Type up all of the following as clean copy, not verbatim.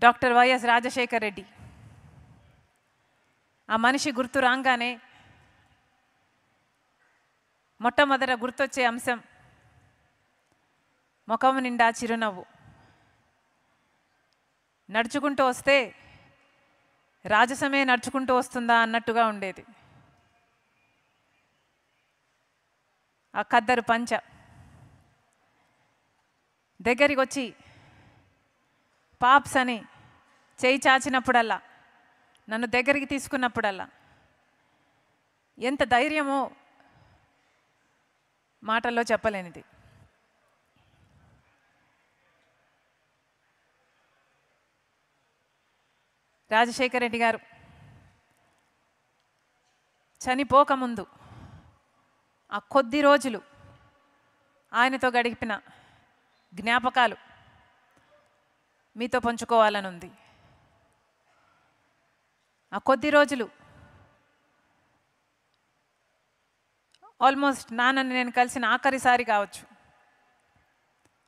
Doctor YS Rajasekhar Reddy. ఆ మనిషి గుర్తు రాగానే మొట్టమొదట గుర్తొచ్చే అంశం ముఖం నిండా చిరునవ్వు. నడుచుకుంటూ వస్తే రాజసమే నడుచుకుంటూ వస్తుందా అన్నట్టుగా ఉండేది. ఆ ఖద్దరు పంచ దగ్గరికి వచ్చి పాప్స్ అని చేయి చాచినప్పుడల్లా, నన్ను దగ్గరికి తీసుకున్నప్పుడల్లా ఎంత ధైర్యమో మాటల్లో చెప్పలేనిది. రాజశేఖర రెడ్డి గారు చనిపోకముందు ఆ కొద్ది రోజులు ఆయనతో గడిపిన జ్ఞాపకాలు మీతో పంచుకోవాలని ఉంది. ఆ కొద్ది రోజులు ఆల్మోస్ట్ నాన్నని నేను కలిసిన ఆఖరిసారి కావచ్చు.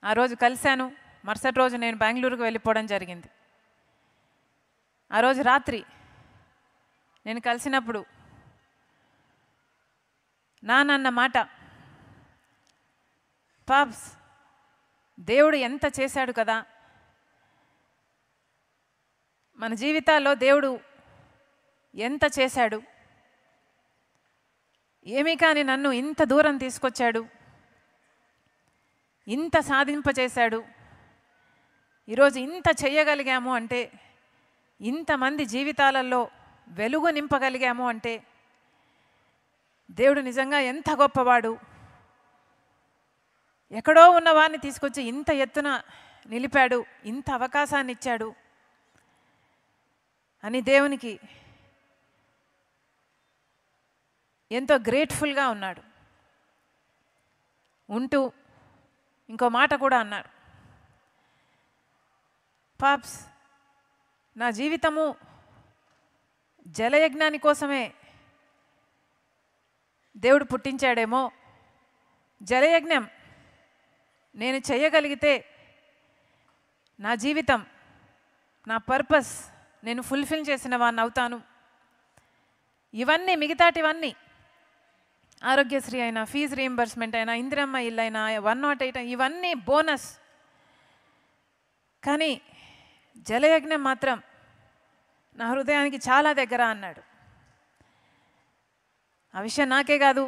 ఆ రోజు కలిశాను, మరుసటి రోజు నేను బెంగళూరుకు వెళ్ళిపోవడం జరిగింది. ఆ రోజు రాత్రి నేను కలిసినప్పుడు నాన్న మాట, పాప్స్ దేవుడు ఎంత చేశాడు కదా, మన జీవితాల్లో దేవుడు ఎంత చేశాడు, ఏమీ కానీ నన్ను ఇంత దూరం తీసుకొచ్చాడు, ఇంత సాధింపచేశాడు, ఈరోజు ఇంత చెయ్యగలిగాము అంటే, ఇంతమంది జీవితాలలో వెలుగు నింపగలిగాము అంటే దేవుడు నిజంగా ఎంత గొప్పవాడు, ఎక్కడో ఉన్నవాడిని తీసుకొచ్చి ఇంత ఎత్తున నిలిపాడు, ఇంత అవకాశాన్ని ఇచ్చాడు అని దేవునికి ఎంతో గ్రేట్ఫుల్గా ఉన్నాడు. ఉంటూ ఇంకో మాట కూడా అన్నాడు, పాప్స్ నా జీవితము జలయజ్ఞాని కోసమే దేవుడు పుట్టించాడేమో, జలయజ్ఞం నేను చేయగలిగితే నా జీవితం, నా పర్పస్ నేను ఫుల్ఫిల్ చేసిన వాడిని అవుతాను. ఇవన్నీ మిగతాటివన్నీ ఆరోగ్యశ్రీ అయినా, ఫీజు రీయింబర్స్మెంట్ అయినా, ఇందిరమ్మ ఇల్లు అయినా, 108 ఇవన్నీ బోనస్. కానీ జలయజ్ఞం మాత్రం నా హృదయానికి చాలా దగ్గర అన్నాడు. ఆ విషయం నాకే కాదు,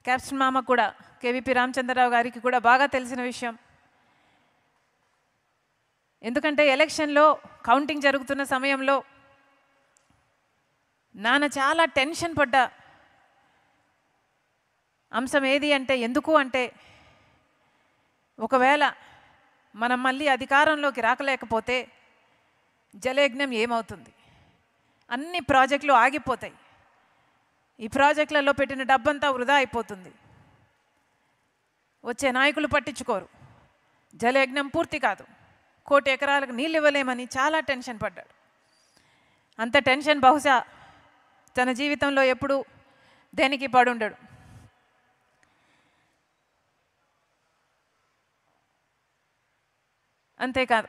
క్యాప్షన్ మామ కూడా, కేవీపీ రామచంద్రరావు గారికి కూడా బాగా తెలిసిన విషయం. ఎందుకంటే ఎలక్షన్లో కౌంటింగ్ జరుగుతున్న సమయంలో నాన్న చాలా టెన్షన్ పడ్డ అంశం ఏది అంటే, ఎందుకు అంటే ఒకవేళ మనం మళ్ళీ అధికారంలోకి రాకలేకపోతే జలయజ్ఞం ఏమవుతుంది, అన్ని ప్రాజెక్టులు ఆగిపోతాయి, ఈ ప్రాజెక్టులలో పెట్టిన డబ్బంతా వృధా అయిపోతుంది, వచ్చే నాయకులు పట్టించుకోరు, జలయజ్ఞం పూర్తి కాదు, 1 కోటి ఎకరాలకు నీళ్ళు ఇవ్వలేమని చాలా టెన్షన్ పడ్డాడు. అంత టెన్షన్ బహుశా తన జీవితంలో ఎప్పుడూ దేనికి పడుండడు. అంతేకాదు,